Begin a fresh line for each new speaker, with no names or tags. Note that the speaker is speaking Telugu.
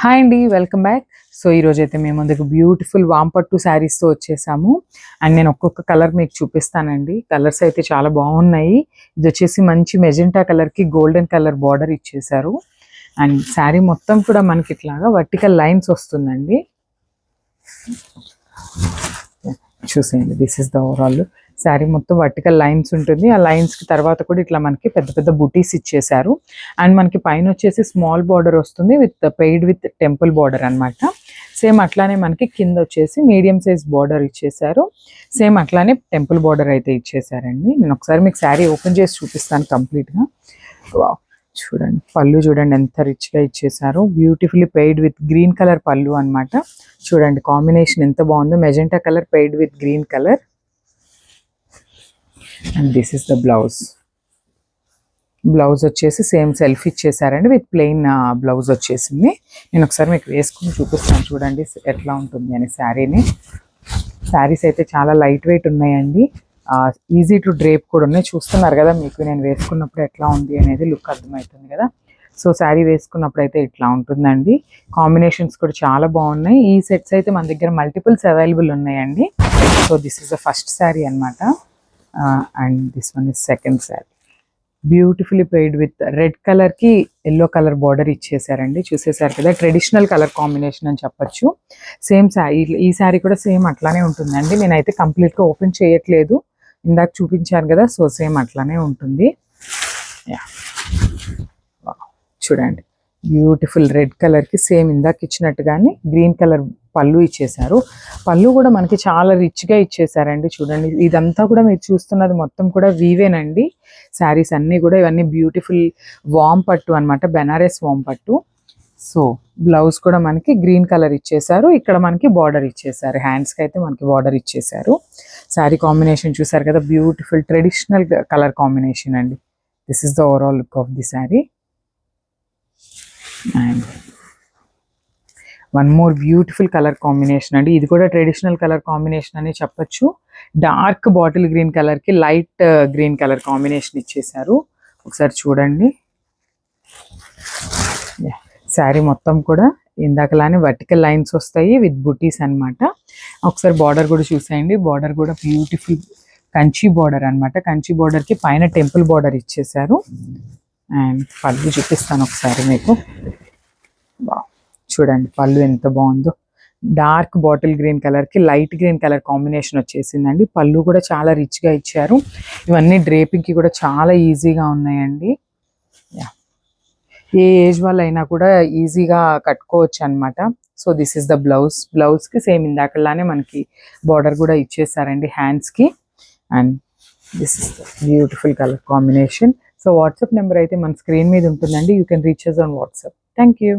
హాయ్ అండి, వెల్కమ్ బ్యాక్. సో ఈరోజు అయితే మేము ముందుకు బ్యూటిఫుల్ వాంపట్టు శారీస్తో వచ్చేసాము. అండ్ నేను ఒక్కొక్క కలర్ మీకు చూపిస్తానండి. కలర్స్ అయితే చాలా బాగున్నాయి. ఇది వచ్చేసి మంచి మెజెంటా కలర్కి గోల్డెన్ కలర్ బార్డర్ ఇచ్చేసారు. అండ్ శారీ మొత్తం కూడా మనకి ఇట్లాగా వర్టికల్ లైన్స్ వస్తుందండి. చూసేయండి, this is the overall sari మొత్తం వర్టికల్ లైన్స్ ఉంటుంది. ఆ లైన్స్కి తర్వాత కూడా ఇట్లా మనకి పెద్ద పెద్ద బుటీస్ ఇచ్చేసారు. అండ్ మనకి పైన వచ్చేసి స్మాల్ బార్డర్ వస్తుంది పెయిడ్ విత్ టెంపుల్ బార్డర్ అనమాట. సేమ్ అట్లానే మనకి కింద వచ్చేసి మీడియం సైజ్ బార్డర్ ఇచ్చేసారు. సేమ్ అట్లానే టెంపుల్ బార్డర్ అయితే ఇచ్చేసారండి. నేను ఒకసారి మీకు శారీ ఓపెన్ చేసి చూపిస్తాను కంప్లీట్గా. చూడండి, పళ్ళు చూడండి ఎంత రిచ్గా ఇచ్చేసారు. Beautifully paired with green colour pallu అనమాట. చూడండి కాంబినేషన్ ఎంత బాగుందో, magenta colour paired with green colour. And this is the blouse. Blouse వచ్చేసి సేమ్ సెల్ఫ్ ఇచ్చేసారండి విత్ ప్లెయిన్ బ్లౌజ్ వచ్చేసింది. నేను ఒకసారి మీకు వేసుకుని చూపిస్తాను చూడండి ఎట్లా ఉంటుంది అని శారీని. శారీస్ అయితే చాలా లైట్ వెయిట్ ఉన్నాయండి. ఈజీ టు డ్రేప్ కూడా ఉన్నాయి. చూస్తున్నారు కదా, మీకు నేను వేసుకున్నప్పుడు ఎట్లా ఉంది అనేది లుక్ అర్థమవుతుంది కదా. సో శారీ వేసుకున్నప్పుడు అయితే ఇట్లా ఉంటుందండి. కాంబినేషన్స్ కూడా చాలా బాగున్నాయి. ఈ సెట్స్ అయితే మన దగ్గర మల్టిపుల్స్ అవైలబుల్ ఉన్నాయండి. So this is the first sari అనమాట. And this one is second sari. Beautifully paired with red కలర్కి ఎల్లో కలర్ బార్డర్ ఇచ్చేసారండి. చూసేసారు కదా, ట్రెడిషనల్ కలర్ కాంబినేషన్ అని చెప్పచ్చు. సేమ్ శారీ, ఈ శారీ కూడా సేమ్ అట్లానే ఉంటుందండి. నేనైతే కంప్లీట్గా ఓపెన్ చేయట్లేదు, ఇందాక చూపించాను కదా. సో సేమ్ అట్లానే ఉంటుంది. చూడండి, బ్యూటిఫుల్ రెడ్ కలర్కి సేమ్ ఇందాక ఇచ్చినట్టుగానే గ్రీన్ కలర్ పళ్ళు ఇచ్చేసారు. పళ్ళు కూడా మనకి చాలా రిచ్గా ఇచ్చేసారండి. చూడండి, ఇదంతా కూడా మీరు చూస్తున్నది మొత్తం కూడా వీవేనండి. శారీస్ అన్నీ కూడా ఇవన్నీ బ్యూటిఫుల్ వామ్ పట్టు అనమాట, బెనారస్ వామ్ పట్టు. సో బ్లౌజ్ కూడా మనకి గ్రీన్ కలర్ ఇచ్చేసారు. ఇక్కడ మనకి బార్డర్ ఇచ్చేసారు. హ్యాండ్స్కి అయితే మనకి బార్డర్ ఇచ్చేసారు. శారీ కాంబినేషన్ చూసారు కదా, బ్యూటిఫుల్ ట్రెడిషనల్ కలర్ కాంబినేషన్ అండి. This is the overall look of the sari. And one more beautiful colour combination అండి. ఇది కూడా ట్రెడిషనల్ కలర్ కాంబినేషన్ అని చెప్పచ్చు. డార్క్ బాటిల్ గ్రీన్ కలర్కి లైట్ గ్రీన్ కలర్ కాంబినేషన్ ఇచ్చేసారు. ఒకసారి చూడండి, శారీ మొత్తం కూడా ఇందాకలానే వర్టికల్ లైన్స్ వస్తాయి విత్ బుటీస్ అనమాట. ఒకసారి బార్డర్ కూడా చూసేయండి. బార్డర్ కూడా బ్యూటిఫుల్ కంచి బార్డర్ అనమాట. కంచి బార్డర్కి పైన టెంపుల్ బార్డర్ ఇచ్చేసారు. అండ్ పళ్ళు చూపిస్తాను ఒకసారి మీకు. చూడండి పళ్ళు ఎంత బాగుందో. డార్క్ బాటిల్ గ్రీన్ కలర్కి లైట్ గ్రీన్ కలర్ కాంబినేషన్ వచ్చేసిందండి. పళ్ళు కూడా చాలా రిచ్గా ఇచ్చారు. ఇవన్నీ డ్రేపింగ్కి కూడా చాలా ఈజీగా ఉన్నాయండి. ఏ ఏజ్ వాళ్ళు అయినా కూడా ఈజీగా కట్టుకోవచ్చు అనమాట. So this is the blouse. బ్లౌజ్కి సేమ్ ఇందాకలానే మనకి బార్డర్ కూడా ఇచ్చేసారండి హ్యాండ్స్కి. And this is the beautiful colour combination. So WhatsApp number అయితే మన స్క్రీన్ మీద ఉంటుందండి. You can reach us on WhatsApp. Thank you.